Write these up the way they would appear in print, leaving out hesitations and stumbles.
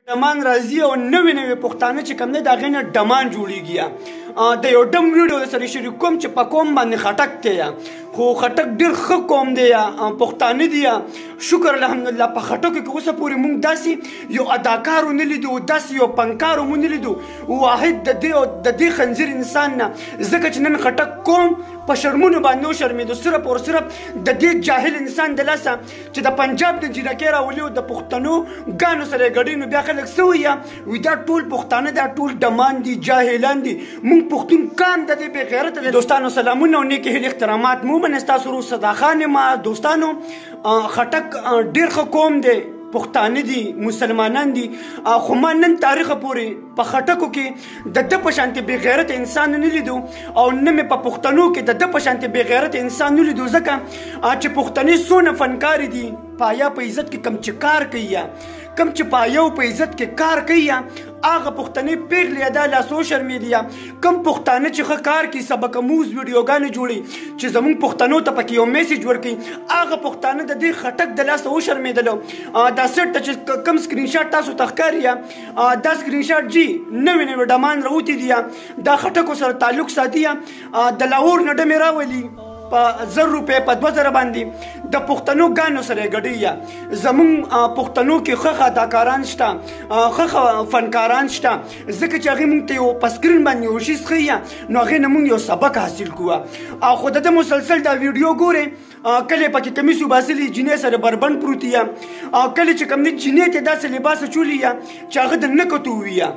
ډمان راځي او نوې نوې پښتانه چې کوم دی د هغې نه ډمان جوړېږي. د یو ډم ویډیو سره شریک کوم چې په قوم باندې خټک دی، خو خټک ډېر ښه قوم دی، پښتانه دي. شکر الحمدلله په خټکو کې اوسه پورې موږ داسې یو اداکار ونه لیدو، داسې یو فنکار ونه لیدو واحد د دې خنزیر انسان نه. ځکه چې نن خټک قوم په شرمونو باندې وشرمېدو صرف او صرف د دې جاهل انسان د لاسه چې د پنجاب د جینکۍ راولي او د پښتنو ګانو سره یې ګډوي. نو بیا خلک څه وایي دا ټول پښتانه دا ټول ډمان دي، جاهلان دي. موږ پښتون قام د دې بې غیرته دی. دوستانو سلامونه او نیکې هیلې احترامات مو من ستاسو ورور صداخان یم. دوستانو خټک ډېر ښه قوم دی، پښتانه دي، مسلمانان دي، خو ما نن تاریخه پورې په خټکو کې د ده په شانتې بې غیرته انسان نه لیدو او نه مې په پښتنو کې د ده په شانتې بې غیرته انسان نه لیدو. ځکه چې پښتنې څونه فنکارې دي، پایا په عزت کې کم چې کار کوي یا کم چې پایا په عزت کې کار کوي یا هغه پښتنې پیغلې دا لا سوشل میډیا کم پښتانه چې ښه کار کوي، سبق اموز ویډیوګانې جوړي چې زموږ پښتنو ته پکې یو میسیج ورکوي، هغه پښتانه د دې خټک د لاسه وشرمېدلو. دا سیټ ته چې کم سکرین شاټ تاسو ته ښکاري دا سکرین شاټ جي نوې نوې ډمان راوتي دي، دا خټکو سره تعلق ساتي. د لاهور نه ډمې راولي په 1000 روپۍ په 2000 باندې د پښتنو ګانو سره یې ګډوي. زموږ پښتنو کې ښه اداکاران شته، ښه فنکاران شته، ځکه چې هغې موږ ته یو په سکرین باندې یو شي ښیي نو هغې نه موږ یو سبق حاصل کوو. خو د ده مسلسل دا ویډیو ګورې کله پکې کمیس وباسلي جینۍ سره بربند پروت یا کله چې کوم دی جینۍ ته داسې لباس اچولی یا چې هغه د نه کتو وي یا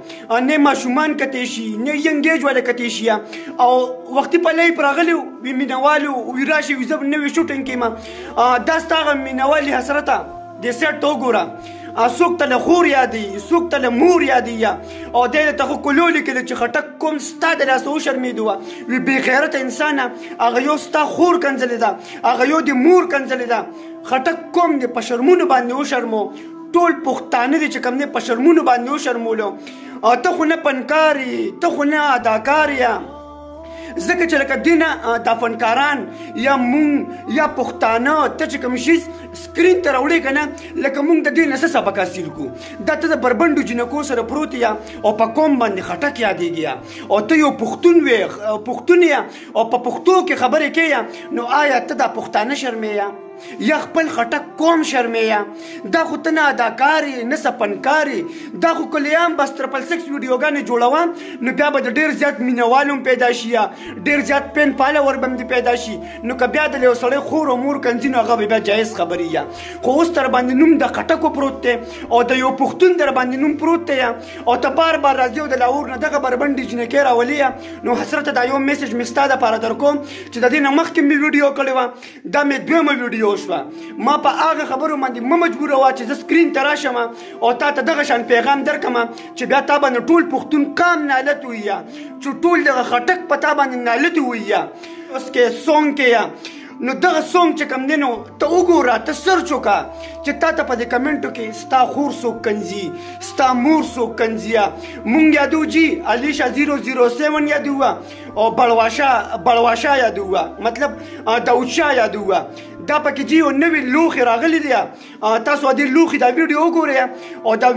نه ماشومان کتی شي نه ینګ ایج والا کتی شي او وختي پلی پر راغلی وي مینهوالو وي راشي وي زه نوې شوټینګ کوم. دا ستا هغه مینهوالي حسرته دې سیټ ته وګوره. څوک ته له خور یادوي، څوک ته له مور یادوي او دی ته خو کلو لیکلي چې خټک کوم ستا د لاسه وشرمېدو وي بې غیرته انسانه. هغه یو ستا خور کنځلې ده، هغه یو د مور کنځلې ده. خټک کوم دی په شرمونو باندې وشرمو، ټول پښتانه دي چې کوم دی په شرمونو باندې وشرمولو. ته خو نه فنکار یې، ته خو نه اداکار یې، ځکه چې لکه دې نه دا فنکاران یا مونږ یا پښتانه ته چې کوم شي سکرین ته راوړې که نه لکه مونږ د دې نه څه سبق حاصل کړو. دا ته د بربنډو جینکو سره پروت یا او په قوم باندې خټک یادېږي او ته یو پښتون وې، پښتون یې او په پښتو کې خبرې کوې نو آیا ته دا پښتانه شرمې یا خپل خټک قوم شرمې؟ دا خو ته نه اداکار یې نه سپنکار یې، دا خو کلیام بس ټرپل سکس ویډیوګانې جوړوه نو بیا به د ډېر زیات مینهوال هم پیدا شي یا ډېر زیات پین فالوور به هم پیدا شي. نو که بیا د یو سړی خور او مور کنځي نو هغه به بیا جایز خبرې یا. خو اوس در باندې نوم د خټکو پروت دی او د یو پښتون در باندې نوم پروت دی او ته بار بار راځي او د لاهور نه دغه بربنډې جینکۍ راولي. نو حسرته دا یو میسیج مې ستا دپاره در کوم چې د دې نه مخکې مې ویډیو کړې وه، دا مې دویمه ویډیو شوه. ما په هغه خبرو باندې مه مجبوروه چې زه سکرین ته راشم او تا ته دغه شان پیغام درکړم چې بیا تا باندې ټول پښتون قام نالت ووایي چې ټول دغه خټک په تا باندې نالت ووایي. اوس کې سونګ کې نو دغه سونګ چې کوم دی نو ته وګوره، ته سرچ وکړه چې تا ته په دې کمنټو کې ستا خور څوک کنځي، ستا مور څوک کنځي. مونږ یادو جي علیشا 007 یادو او بړواشا یادو، مطلب داود شاه یادو. دا پکې جي یو نوې لوښې راغلي دی، تاسو دې لوښې دا ویډیو وګورئ او دا